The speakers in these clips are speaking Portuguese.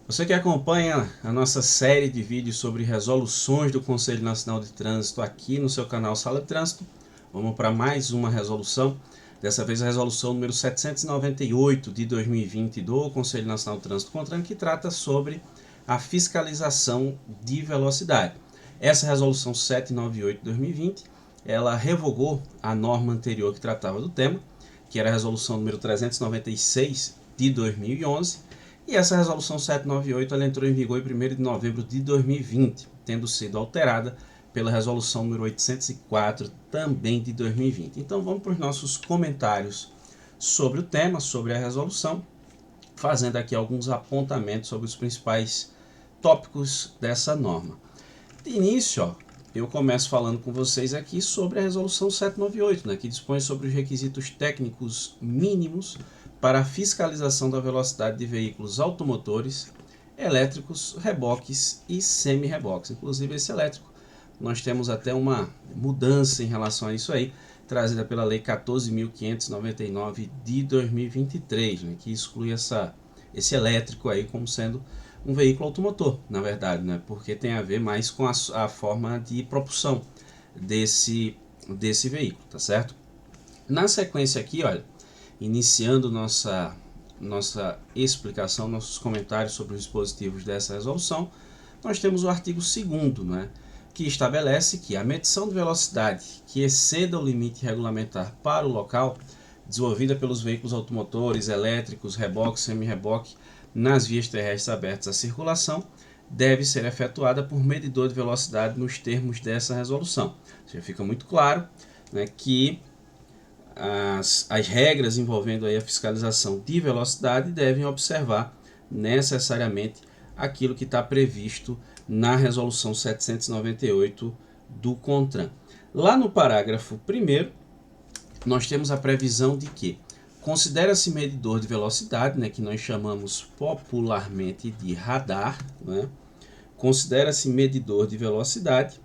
Você que acompanha a nossa série de vídeos sobre resoluções do Conselho Nacional de Trânsito aqui no seu canal Sala de Trânsito, vamos para mais uma resolução. Dessa vez a resolução número 798 de 2020 do Conselho Nacional de Trânsito CONTRAN, que trata sobre a fiscalização de velocidade. Essa resolução 798 de 2020, ela revogou a norma anterior que tratava do tema, que era a resolução número 396 de 2011, e essa resolução 798 ela entrou em vigor em 1º de novembro de 2020, tendo sido alterada pela resolução número 804, também de 2020. Então vamos para os nossos comentários sobre o tema, sobre a resolução, fazendo aqui alguns apontamentos sobre os principais tópicos dessa norma. De início, eu começo falando com vocês aqui sobre a resolução 798, que dispõe sobre os requisitos técnicos mínimos para a fiscalização da velocidade de veículos automotores, elétricos, reboques e semi-reboques. Inclusive esse elétrico, nós temos até uma mudança em relação a isso aí, trazida pela Lei 14.599 de 2023, que exclui esse elétrico aí como sendo um veículo automotor, na verdade, porque tem a ver mais com a forma de propulsão desse veículo, tá certo? Na sequência aqui, olha, iniciando nossa explicação, nossos comentários sobre os dispositivos dessa resolução, nós temos o artigo 2º, que estabelece que a medição de velocidade que exceda o limite regulamentar para o local, desenvolvida pelos veículos automotores, elétricos, reboque, semi-reboque, nas vias terrestres abertas à circulação, deve ser efetuada por medidor de velocidade nos termos dessa resolução. Já fica muito claro, que as regras envolvendo aí a fiscalização de velocidade devem observar necessariamente aquilo que está previsto na resolução 798 do CONTRAN. Lá no parágrafo 1º, nós temos a previsão de que considera-se medidor de velocidade, que nós chamamos popularmente de radar, considera-se medidor de velocidade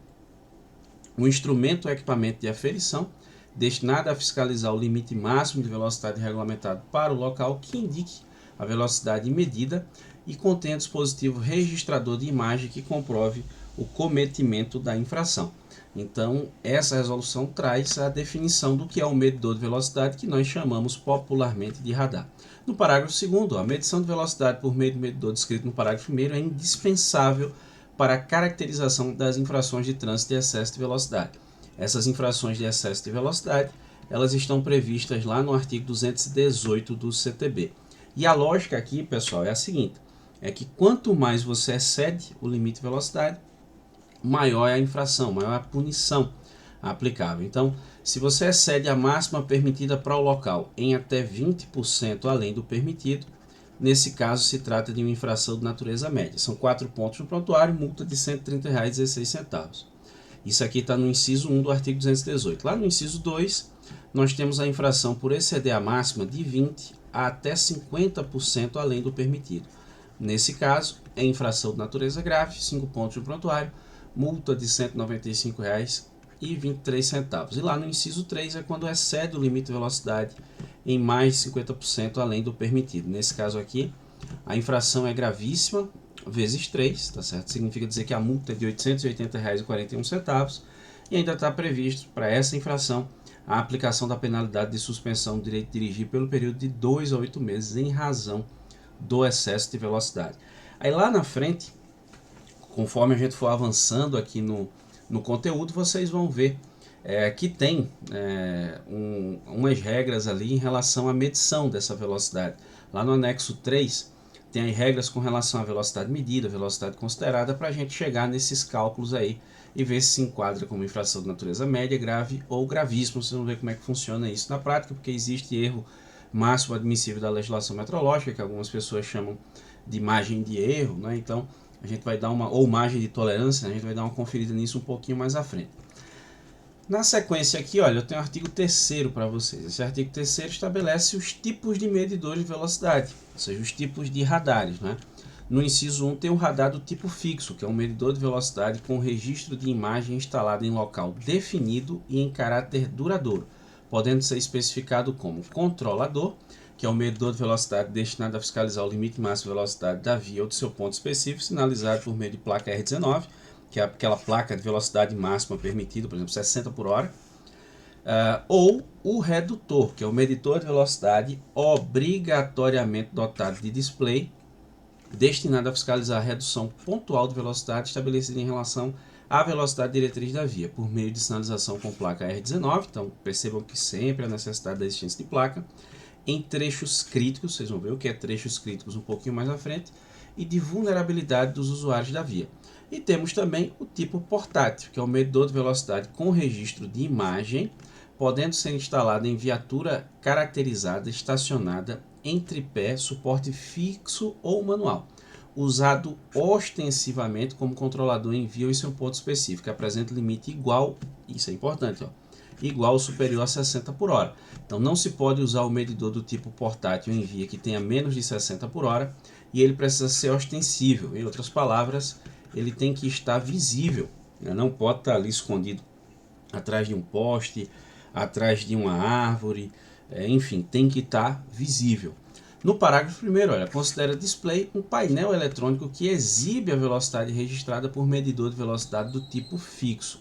um instrumento ou equipamento de aferição destinado a fiscalizar o limite máximo de velocidade regulamentado para o local que indique a velocidade medida e contém dispositivo registrador de imagem que comprove o cometimento da infração. Então, essa resolução traz a definição do que é o medidor de velocidade, que nós chamamos popularmente de radar. No parágrafo 2º, a medição de velocidade por meio do medidor descrito no parágrafo 1º é indispensável para a caracterização das infrações de trânsito de excesso de velocidade. Essas infrações de excesso de velocidade, elas estão previstas lá no artigo 218 do CTB. E a lógica aqui, pessoal, é a seguinte, é que quanto mais você excede o limite de velocidade, maior é a infração, maior é a punição aplicável. Então, se você excede a máxima permitida para o local em até 20% além do permitido, nesse caso se trata de uma infração de natureza média. São 4 pontos no prontuário, multa de R$ 130,16. Isso aqui está no inciso 1 do artigo 218. Lá no inciso 2, nós temos a infração por exceder a máxima de 20% a até 50% além do permitido. Nesse caso, é infração de natureza grave, 5 pontos no prontuário, multa de R$ 195,23. E lá no inciso 3 é quando excede o limite de velocidade em mais de 50% além do permitido. Nesse caso aqui, a infração é gravíssima, vezes 3, tá certo? Significa dizer que a multa é de R$ 880,41 e ainda está previsto para essa infração a aplicação da penalidade de suspensão do direito de dirigir pelo período de 2 a 8 meses em razão do excesso de velocidade. Aí lá na frente, conforme a gente for avançando aqui no conteúdo, vocês vão ver que tem umas regras ali em relação à medição dessa velocidade. Lá no anexo 3, tem as regras com relação à velocidade medida, velocidade considerada, para a gente chegar nesses cálculos aí e ver se enquadra como infração de natureza média, grave ou gravíssima. Vocês vão ver como é que funciona isso na prática, porque existe erro máximo admissível da legislação metrológica, que algumas pessoas chamam de margem de erro, Então, a gente vai dar ou margem de tolerância, a gente vai dar uma conferida nisso um pouquinho mais à frente. Na sequência aqui, olha, eu tenho o artigo 3º para vocês. Esse artigo 3º estabelece os tipos de medidores de velocidade, ou seja, os tipos de radares, No inciso 1 tem o radar do tipo fixo, que é um medidor de velocidade com registro de imagem instalado em local definido e em caráter duradouro, podendo ser especificado como controlador, que é o medidor de velocidade destinado a fiscalizar o limite máximo de velocidade da via ou do seu ponto específico, sinalizado por meio de placa R19, que é aquela placa de velocidade máxima permitida, por exemplo, 60 por hora. Ou o redutor, que é o medidor de velocidade obrigatoriamente dotado de display, destinado a fiscalizar a redução pontual de velocidade estabelecida em relação à velocidade diretriz da via, por meio de sinalização com placa R19. Então percebam que sempre há necessidade da existência de placa em trechos críticos, vocês vão ver o que é trechos críticos um pouquinho mais à frente, e de vulnerabilidade dos usuários da via. E temos também o tipo portátil, que é o medidor de velocidade com registro de imagem, podendo ser instalado em viatura caracterizada, estacionada, em tripé, suporte fixo ou manual, usado ostensivamente como controlador em via ou em seu ponto específico, apresenta limite igual, isso é importante, igual ou superior a 60 por hora. Então não se pode usar o medidor do tipo portátil em via que tenha menos de 60 por hora, e ele precisa ser ostensível, em outras palavras, ele tem que estar visível, né? Não pode estar ali escondido atrás de um poste, atrás de uma árvore, enfim, tem que estar visível. No parágrafo 1º, olha, considera display um painel eletrônico que exibe a velocidade registrada por medidor de velocidade do tipo fixo.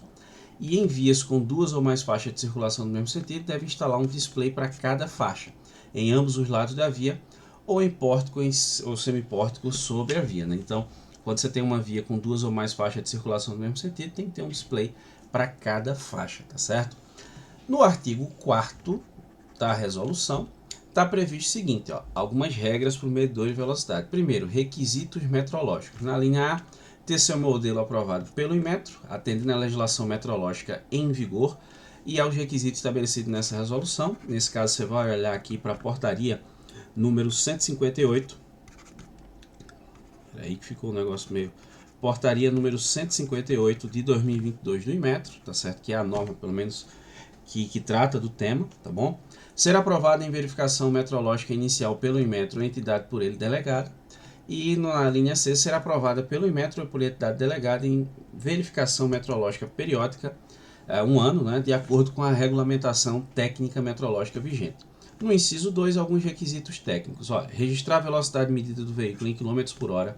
E em vias com duas ou mais faixas de circulação no mesmo sentido, deve instalar um display para cada faixa, em ambos os lados da via, ou em pórtico ou semipórtico sobre a via, né? Então, quando você tem uma via com duas ou mais faixas de circulação no mesmo sentido, tem que ter um display para cada faixa, tá certo? No artigo 4º da resolução, está previsto o seguinte, algumas regras para o medidor de velocidade. Primeiro, requisitos metrológicos. Na linha A, ter seu modelo aprovado pelo Inmetro, atendendo à legislação metrológica em vigor e aos requisitos estabelecidos nessa resolução. Nesse caso, você vai olhar aqui para a portaria número 158. Aí que ficou o negócio meio... Portaria número 158 de 2022 do Inmetro, tá certo? Que é a norma, pelo menos, que trata do tema, tá bom? Ser aprovado em verificação metrológica inicial pelo Inmetro ou entidade por ele delegada. E na linha C, ser aprovada pelo Inmetro ou por entidade delegada em verificação metrológica periódica, 1 ano, né, de acordo com a regulamentação técnica metrológica vigente. No inciso 2, alguns requisitos técnicos. Olha, registrar a velocidade medida do veículo em km por hora,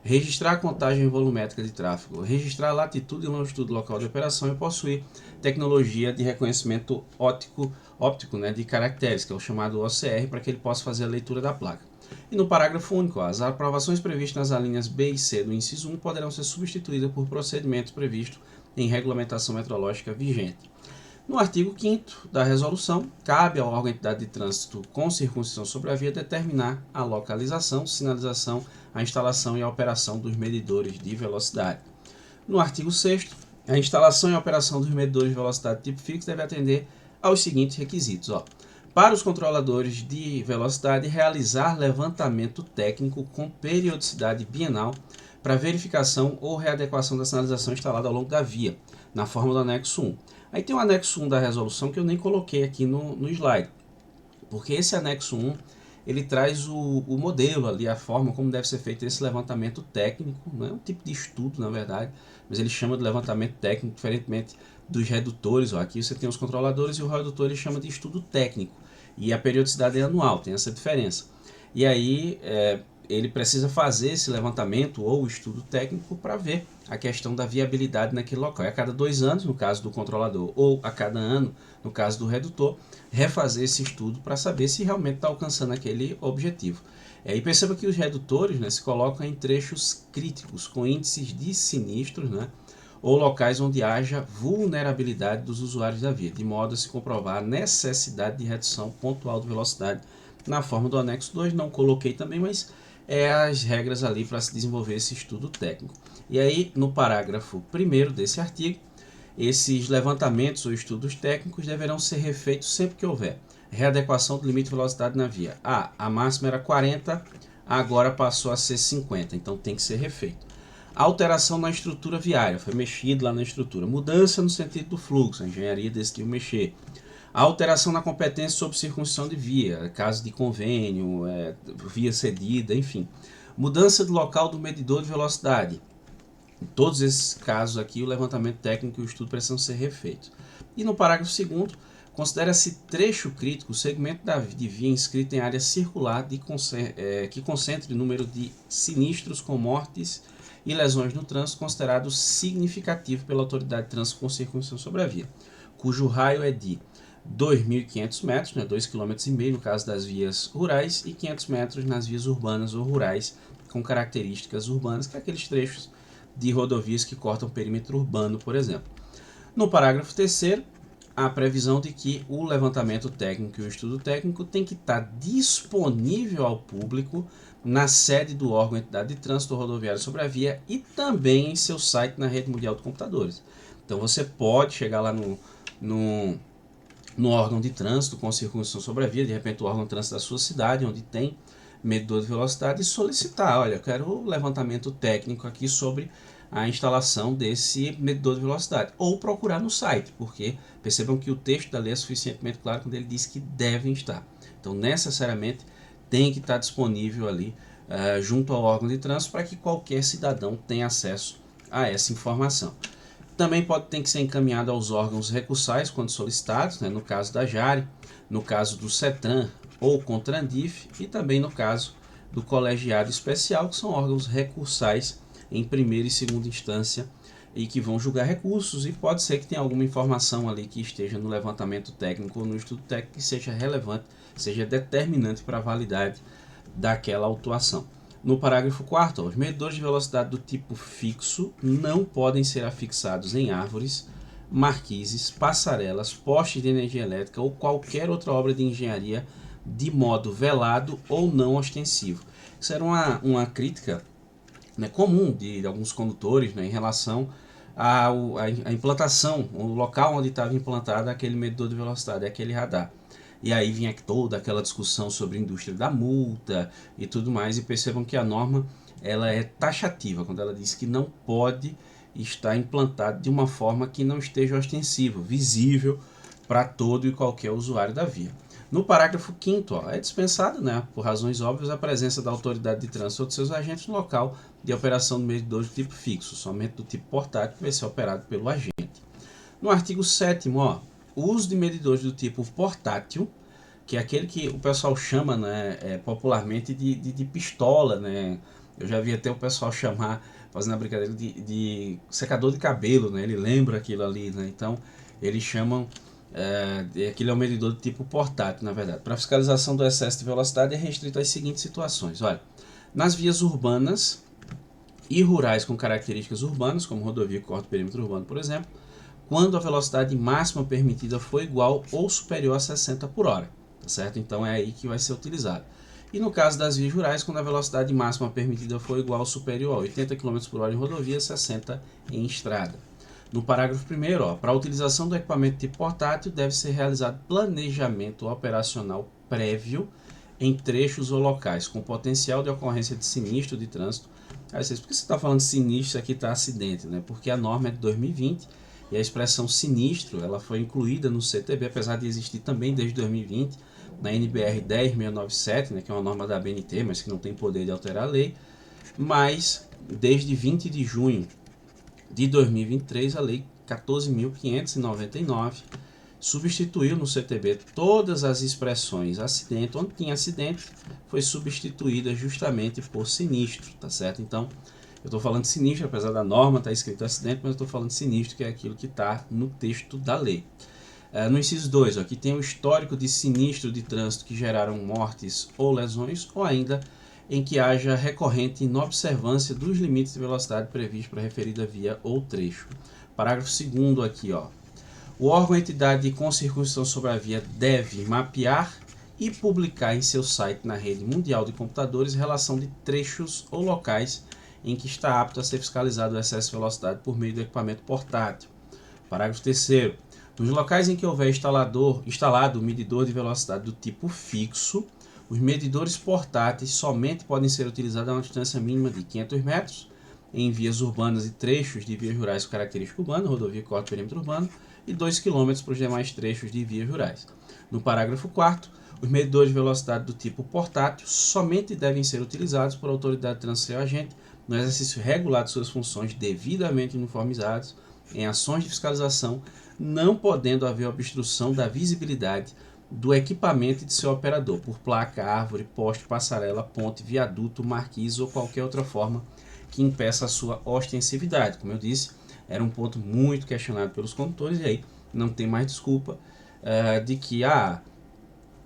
registrar a contagem volumétrica de tráfego, registrar a latitude e longitude local de operação e possuir tecnologia de reconhecimento óptico, né, de caracteres, que é o chamado OCR, para que ele possa fazer a leitura da placa. E no parágrafo único, as aprovações previstas nas alíneas B e C do inciso 1 poderão ser substituídas por procedimentos previstos em regulamentação metrológica vigente. No artigo 5º da resolução, cabe ao órgão ou entidade de trânsito com circunscrição sobre a via determinar a localização, sinalização, a instalação e a operação dos medidores de velocidade. No artigo 6º, a instalação e a operação dos medidores de velocidade tipo fixo deve atender aos seguintes requisitos. Para os controladores de velocidade, realizar levantamento técnico com periodicidade bienal para verificação ou readequação da sinalização instalada ao longo da via, na forma do anexo 1. Aí tem o anexo 1 da resolução que eu nem coloquei aqui no slide, porque esse anexo 1 ele traz o modelo ali, a forma como deve ser feito esse levantamento técnico, não é um tipo de estudo na verdade, mas ele chama de levantamento técnico, diferentemente dos redutores. Aqui você tem os controladores e o redutor ele chama de estudo técnico, e a periodicidade é anual, tem essa diferença. E aí ele precisa fazer esse levantamento ou estudo técnico para ver a questão da viabilidade naquele local. É a cada 2 anos, no caso do controlador, ou a cada ano, no caso do redutor, refazer esse estudo para saber se realmente está alcançando aquele objetivo. E perceba que os redutores, né, se colocam em trechos críticos, com índices de sinistros, né, ou locais onde haja vulnerabilidade dos usuários da via, de modo a se comprovar a necessidade de redução pontual de velocidade na forma do anexo 2. Não coloquei também, mas as regras ali para se desenvolver esse estudo técnico. E aí, no parágrafo 1º desse artigo, esses levantamentos ou estudos técnicos deverão ser refeitos sempre que houver readequação do limite de velocidade na via. A máxima era 40, agora passou a ser 50, então tem que ser refeito. Alteração na estrutura viária, foi mexido lá na estrutura. Mudança no sentido do fluxo, a engenharia decidiu mexer. A alteração na competência sobre circuncisão de via, caso de convênio, via cedida, enfim. Mudança do local do medidor de velocidade. Em todos esses casos aqui, o levantamento técnico e o estudo precisam ser refeitos. E no parágrafo 2º, Considera-se trecho crítico o segmento de via inscrito em área circular que concentre o número de sinistros com mortes e lesões no trânsito considerado significativo pela autoridade de trânsito com circunstância sobre a via, cujo raio é de 2.500 metros, né, 2,5 km no caso das vias rurais, e 500 metros nas vias urbanas ou rurais com características urbanas, que é aqueles trechos de rodovias que cortam o perímetro urbano, por exemplo. No parágrafo 3º, a previsão de que o levantamento técnico e o estudo técnico tem que estar disponível ao público na sede do órgão entidade de trânsito rodoviário sobre a via e também em seu site na rede mundial de computadores. Então você pode chegar lá no órgão de trânsito com circunstância sobre a via, de repente o órgão de trânsito da sua cidade, onde tem medidor de velocidade, e solicitar, olha, eu quero o levantamento técnico aqui sobre a instalação desse medidor de velocidade, ou procurar no site, porque percebam que o texto da lei é suficientemente claro quando ele diz que devem estar. Então, necessariamente, tem que estar disponível ali junto ao órgão de trânsito para que qualquer cidadão tenha acesso a essa informação. Também tem que ser encaminhado aos órgãos recursais quando solicitados, né, no caso da JARE, no caso do CETRAN ou CONTRANDIF, e também no caso do colegiado especial, que são órgãos recursais em primeira e segunda instância e que vão julgar recursos, e pode ser que tenha alguma informação ali que esteja no levantamento técnico ou no estudo técnico que seja relevante, seja determinante para a validade daquela autuação. No parágrafo 4º, os medidores de velocidade do tipo fixo não podem ser afixados em árvores, marquises, passarelas, postes de energia elétrica ou qualquer outra obra de engenharia de modo velado ou não ostensivo. Isso era uma crítica, né, comum de alguns condutores, né, em relação à implantação, o local onde estava implantado aquele medidor de velocidade, aquele radar. E aí vinha toda aquela discussão sobre a indústria da multa e tudo mais, e percebam que a norma ela é taxativa, quando ela diz que não pode estar implantado de uma forma que não esteja ostensiva, visível para todo e qualquer usuário da via. No parágrafo 5º, é dispensado, né, por razões óbvias, a presença da autoridade de trânsito ou de seus agentes no local de operação do medidor de tipo fixo, somente do tipo portátil, que vai ser operado pelo agente. No artigo 7º, o uso de medidores do tipo portátil, que é aquele que o pessoal chama, né, popularmente de pistola, né? Eu já vi até o pessoal chamar, fazendo a brincadeira, de secador de cabelo, né? Ele lembra aquilo ali, né? Então, eles chamam, aquele é um medidor do tipo portátil, na verdade. Para fiscalização do excesso de velocidade é restrito às seguintes situações. Olha, nas vias urbanas e rurais com características urbanas, como rodovia que corta o perímetro urbano, por exemplo, quando a velocidade máxima permitida for igual ou superior a 60 por hora, tá certo? Então é aí que vai ser utilizado. E no caso das vias rurais, quando a velocidade máxima permitida for igual ou superior a 80 km por hora em rodovia, 60 em estrada. No parágrafo 1º, para a utilização do equipamento tipo portátil, deve ser realizado planejamento operacional prévio em trechos ou locais com potencial de ocorrência de sinistro de trânsito. Aí vocês, por que você está falando de sinistro, aqui está acidente, né? Porque a norma é de 2020 e a expressão sinistro ela foi incluída no CTB, apesar de existir também desde 2020, na NBR 10697, né, que é uma norma da ABNT, mas que não tem poder de alterar a lei, mas desde 20 de junho de 2023, a Lei 14.599 substituiu no CTB todas as expressões acidente, onde tinha acidente, foi substituída justamente por sinistro, tá certo? Então, eu estou falando de sinistro, apesar da norma estar escrito acidente, mas eu estou falando de sinistro, que é aquilo que está no texto da lei. No inciso 2, aqui tem o histórico de sinistro de trânsito que geraram mortes ou lesões, ou ainda em que haja recorrente inobservância dos limites de velocidade previstos para a referida via ou trecho. Parágrafo 2º aqui, o órgão entidade com circunstância sobre a via deve mapear e publicar em seu site na rede mundial de computadores relação de trechos ou locais em que está apto a ser fiscalizado o excesso de velocidade por meio do equipamento portátil. Parágrafo 3º. Nos locais em que houver instalado o medidor de velocidade do tipo fixo, os medidores portáteis somente podem ser utilizados a uma distância mínima de 500 metros em vias urbanas e trechos de vias rurais com característica urbana, rodovia que corta o perímetro urbano, e 2 km para os demais trechos de vias rurais. No parágrafo 4º, os medidores de velocidade do tipo portátil somente devem ser utilizados por autoridade de trânsito ou agente no exercício regular de suas funções devidamente uniformizados em ações de fiscalização, não podendo haver obstrução da visibilidade do equipamento e de seu operador, por placa, árvore, poste, passarela, ponte, viaduto, marquise ou qualquer outra forma que impeça a sua ostensividade. Como eu disse, era um ponto muito questionado pelos condutores, e aí não tem mais desculpa de que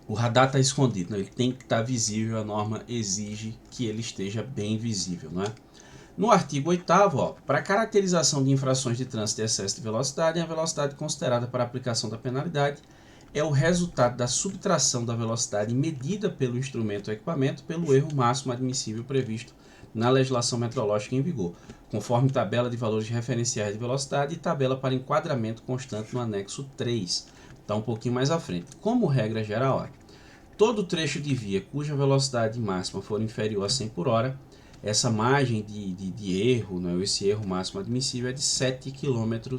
o radar está escondido. Não, ele tem que estar visível, a norma exige que ele esteja bem visível, não é? No artigo 8º, para caracterização de infrações de trânsito e excesso de velocidade, a velocidade considerada para a aplicação da penalidade é o resultado da subtração da velocidade medida pelo instrumento ou equipamento pelo erro máximo admissível previsto na legislação metrológica em vigor, conforme tabela de valores referenciais de velocidade e tabela para enquadramento constante no anexo 3. Está um pouquinho mais à frente. Como regra geral, todo trecho de via cuja velocidade máxima for inferior a 100 por hora, essa margem de erro, né, esse erro máximo admissível é de 7 km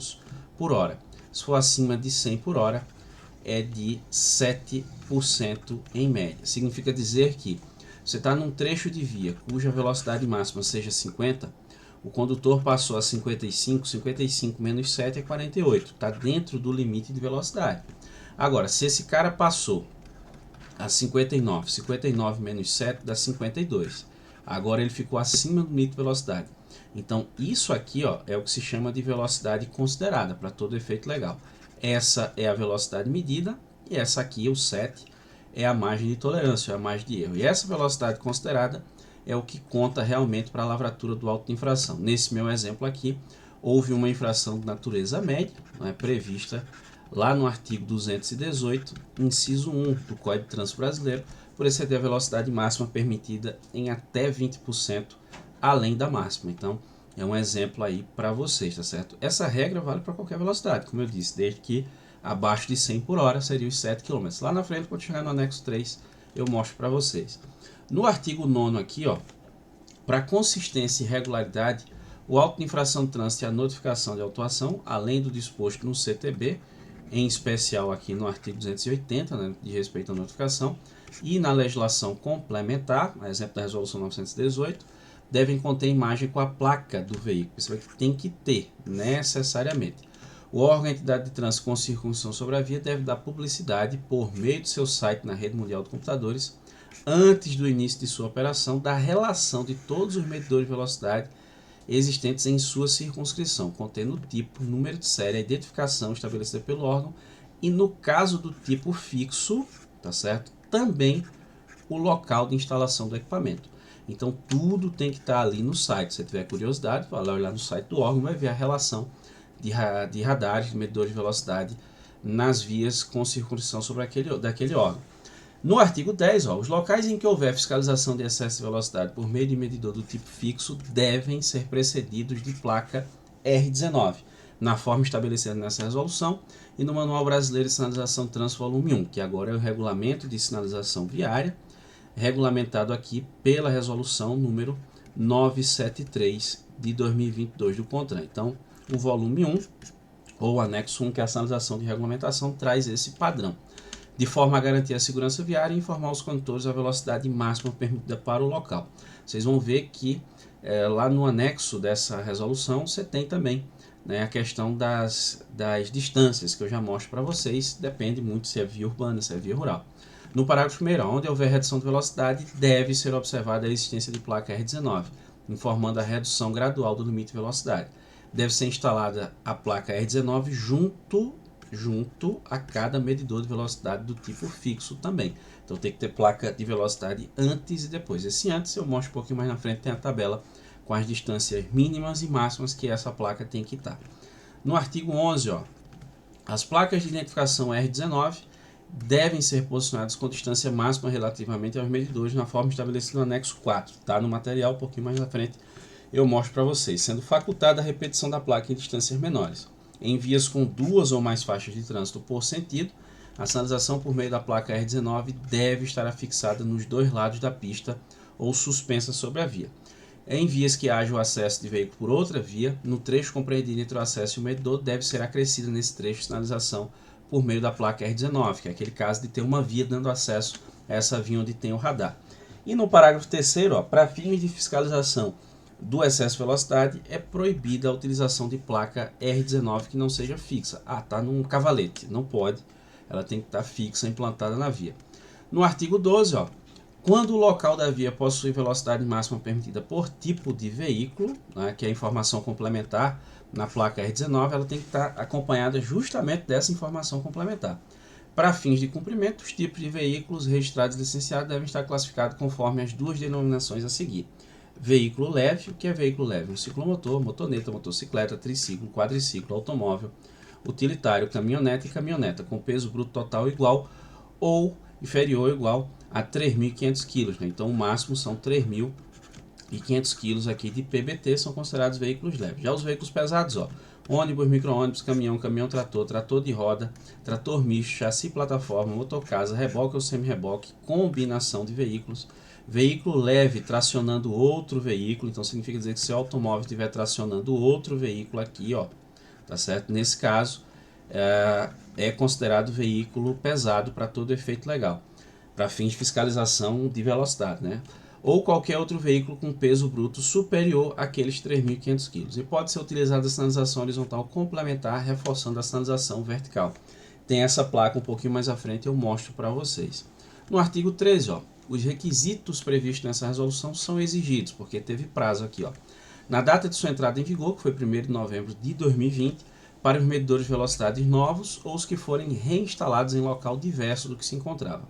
por hora. Se for acima de 100 por hora, é de 7% em média. Significa dizer que você está num trecho de via cuja velocidade máxima seja 50, o condutor passou a 55, 55 menos 7 é 48, está dentro do limite de velocidade. Agora, se esse cara passou a 59, 59 menos 7 dá 52, agora ele ficou acima do limite de velocidade. Então, isso aqui é o que se chama de velocidade considerada, para todo efeito legal. Essa é a velocidade medida e essa aqui, o 7, é a margem de tolerância, é a margem de erro. E essa velocidade considerada é o que conta realmente para a lavratura do auto de infração. Nesse meu exemplo aqui, houve uma infração de natureza média, prevista lá no artigo 218, inciso 1 do Código de Trânsito Brasileiro, por exceder a velocidade máxima permitida em até 20% além da máxima. Então, é um exemplo aí para vocês, tá certo? Essa regra vale para qualquer velocidade, como eu disse, desde que abaixo de 100 por hora seria os 7 km. Lá na frente, quando chegar no anexo 3, eu mostro para vocês. No artigo 9º aqui, para consistência e regularidade, o auto de infração de trânsito e a notificação de autuação, além do disposto no CTB, em especial aqui no artigo 280, né, de respeito à notificação, e na legislação complementar, a exemplo da resolução 918, devem conter imagem com a placa do veículo. Isso aqui tem que ter, necessariamente. O órgão ou entidade de trânsito com circuncisão sobre a via deve dar publicidade por meio do seu site na rede mundial de computadores, antes do início de sua operação, da relação de todos os medidores de velocidade existentes em sua circunscrição, contendo o tipo, número de série, a identificação estabelecida pelo órgão e, no caso do tipo fixo, tá certo? Também o local de instalação do equipamento. Então, tudo tem que estar ali no site. Se você tiver curiosidade, vai lá olhar no site do órgão, vai ver a relação de radares, de medidores de velocidade nas vias com circunscrição sobre daquele órgão. No artigo 10, os locais em que houver fiscalização de excesso de velocidade por meio de medidor do tipo fixo devem ser precedidos de placa R19, na forma estabelecida nessa resolução e no Manual Brasileiro de Sinalização de Trânsito Volume 1, que agora é o Regulamento de Sinalização Viária, regulamentado aqui pela resolução número 973 de 2022 do CONTRAN. Então, o volume 1, ou anexo 1, que é a sinalização de regulamentação, traz esse padrão, de forma a garantir a segurança viária e informar os condutores a velocidade máxima permitida para o local. Vocês vão ver que lá no anexo dessa resolução você tem também, né, a questão das distâncias, que eu já mostro para vocês, depende muito se é via urbana, se é via rural. No parágrafo 1º, onde houver redução de velocidade, deve ser observada a existência de placa R19, informando a redução gradual do limite de velocidade. Deve ser instalada a placa R19 junto a cada medidor de velocidade do tipo fixo também. Então tem que ter placa de velocidade antes e depois. Esse antes eu mostro um pouquinho mais na frente, tem a tabela com as distâncias mínimas e máximas que essa placa tem que estar. No artigo 11, as placas de identificação R19 devem ser posicionadas com distância máxima relativamente aos medidores na forma estabelecida no anexo 4. Tá no material, um pouquinho mais na frente eu mostro para vocês, sendo facultada a repetição da placa em distâncias menores. Em vias com 2 ou mais faixas de trânsito por sentido, a sinalização por meio da placa R19 deve estar afixada nos 2 lados da pista ou suspensa sobre a via. Em vias que haja o acesso de veículo por outra via, no trecho compreendido entre o acesso e o medidor, deve ser acrescida nesse trecho a sinalização por meio da placa R19, que é aquele caso de ter uma via dando acesso a essa via onde tem o radar. E no parágrafo 3º, para fins de fiscalização do excesso de velocidade, é proibida a utilização de placa R19 que não seja fixa. Ah, está num cavalete, não pode, ela tem que estar fixa, implantada na via. No artigo 12, ó, quando o local da via possui velocidade máxima permitida por tipo de veículo, né, que é a informação complementar na placa R19, ela tem que estar acompanhada justamente dessa informação complementar. Para fins de cumprimento, os tipos de veículos registrados e licenciados devem estar classificados conforme as duas denominações a seguir. Veículo leve, o que é veículo leve? Um ciclomotor, motoneta, motocicleta, triciclo, quadriciclo, automóvel, utilitário, caminhonete e caminhoneta, com peso bruto total igual ou inferior ou igual a 3.500 kg. Né? Então, o máximo são 3.500 kg aqui de PBT, são considerados veículos leves. Já os veículos pesados, ó, ônibus, micro-ônibus, caminhão, caminhão-trator, trator de roda, trator misto, chassi plataforma, motocasa, reboque ou semi-reboque, combinação de veículos. Veículo leve tracionando outro veículo, então significa dizer que se o automóvel estiver tracionando outro veículo aqui, ó, tá certo? Nesse caso, é considerado veículo pesado para todo efeito legal, para fins de fiscalização de velocidade, né? Ou qualquer outro veículo com peso bruto superior àqueles 3.500 kg. E pode ser utilizada a sinalização horizontal complementar, reforçando a sinalização vertical. Tem essa placa um pouquinho mais à frente, eu mostro para vocês. No artigo 13, ó, os requisitos previstos nessa resolução são exigidos, porque teve prazo aqui, ó. Na data de sua entrada em vigor, que foi 1º de novembro de 2020, para os medidores de velocidade novos ou os que forem reinstalados em local diverso do que se encontrava.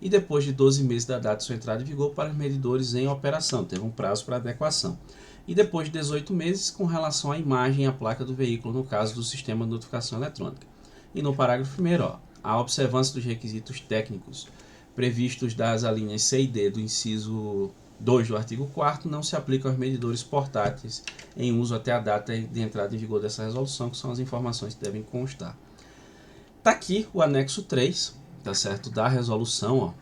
E depois de 12 meses da data de sua entrada em vigor para os medidores em operação, teve um prazo para adequação. E depois de 18 meses com relação à imagem e à placa do veículo, no caso do sistema de notificação eletrônica. E no parágrafo 1º, ó, a observância dos requisitos técnicos previstos das alíneas C e D do inciso 2 do artigo 4º não se aplica aos medidores portáteis em uso até a data de entrada em vigor dessa resolução, que são as informações que devem constar. Está aqui o anexo 3, tá certo, da resolução, ó.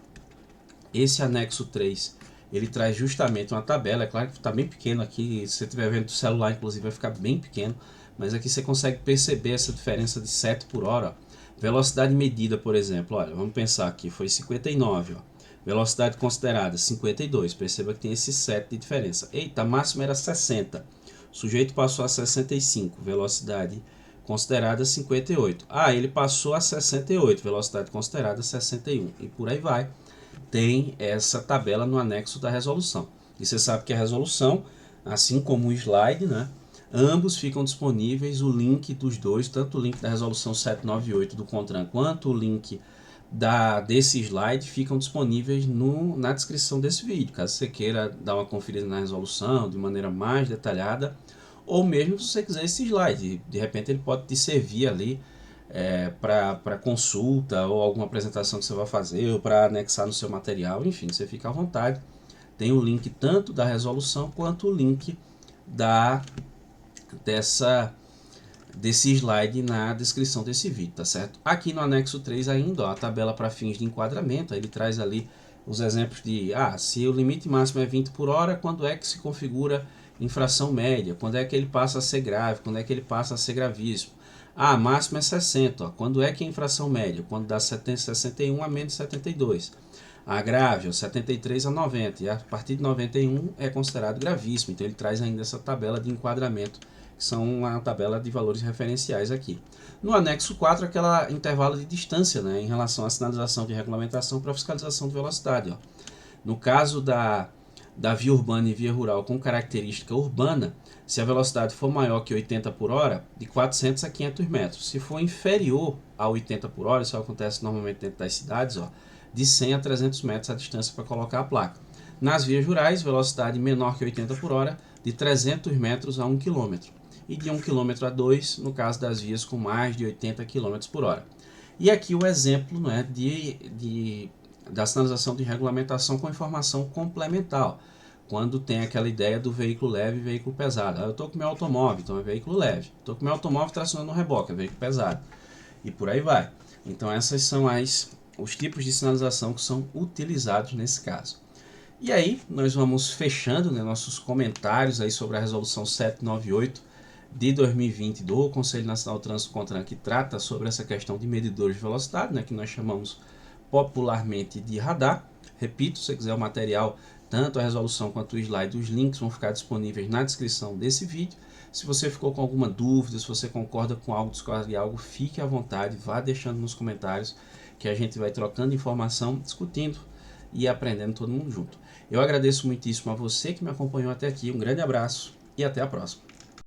Esse anexo 3, ele traz justamente uma tabela, é claro que está bem pequeno aqui, se você estiver vendo do celular, inclusive, vai ficar bem pequeno, mas aqui você consegue perceber essa diferença de 7 por hora, ó. Velocidade medida, por exemplo, olha, vamos pensar aqui, foi 59, ó. Velocidade considerada, 52, perceba que tem esse 7 de diferença. Eita, a máxima era 60, o sujeito passou a 65, velocidade considerada 58. Ah, ele passou a 68, velocidade considerada 61, e por aí vai. Tem essa tabela no anexo da resolução. E você sabe que a resolução, assim como o slide, né, ambos ficam disponíveis, o link dos dois, tanto o link da resolução 798 do CONTRAN quanto o link desse slide ficam disponíveis na descrição desse vídeo, caso você queira dar uma conferida na resolução de maneira mais detalhada, ou mesmo se você quiser esse slide, de repente ele pode te servir ali para consulta ou alguma apresentação que você vai fazer ou para anexar no seu material, enfim, você fica à vontade. Tem o link tanto da resolução quanto o link desse slide na descrição desse vídeo, tá certo? Aqui no anexo 3 ainda, ó, a tabela para fins de enquadramento, ele traz ali os exemplos de, se o limite máximo é 20 por hora, quando é que se configura infração média, quando é que ele passa a ser grave, quando é que ele passa a ser gravíssimo. A máxima é 60, ó, quando é que é infração média, quando dá 61 a menos 72. A grave, ó, 73 a 90, e a partir de 91 é considerado gravíssimo, então ele traz ainda essa tabela de enquadramento, que são uma tabela de valores referenciais aqui. No anexo 4, aquela intervalo de distância, né, em relação à sinalização de regulamentação para fiscalização de velocidade. Ó. No caso da via urbana e via rural com característica urbana, se a velocidade for maior que 80 por hora, de 400 a 500 metros. Se for inferior a 80 por hora, isso acontece normalmente dentro das cidades, ó, de 100 a 300 metros a distância para colocar a placa. Nas vias rurais, velocidade menor que 80 por hora, de 300 metros a 1 km. E de 1 km a 2, no caso das vias com mais de 80 km por hora. E aqui o exemplo, né, da sinalização de regulamentação com informação complementar. Quando tem aquela ideia do veículo leve e veículo pesado. Eu estou com meu automóvel, então é veículo leve. Estou com meu automóvel tracionando no reboque, é veículo pesado. E por aí vai. Então essas são os tipos de sinalização que são utilizados nesse caso. E aí nós vamos fechando, né, nossos comentários aí sobre a resolução 798 de 2020 do Conselho Nacional do Trânsito CONTRAN, que trata sobre essa questão de medidores de velocidade, né, que nós chamamos popularmente de radar. Repito, se você quiser o material, Tanto a resolução quanto o slide, os links vão ficar disponíveis na descrição desse vídeo. Se você ficou com alguma dúvida, se você concorda com algo, discorda de algo, fique à vontade, vá deixando nos comentários, que a gente vai trocando informação, discutindo e aprendendo todo mundo junto. Eu agradeço muitíssimo a você que me acompanhou até aqui, um grande abraço e até a próxima.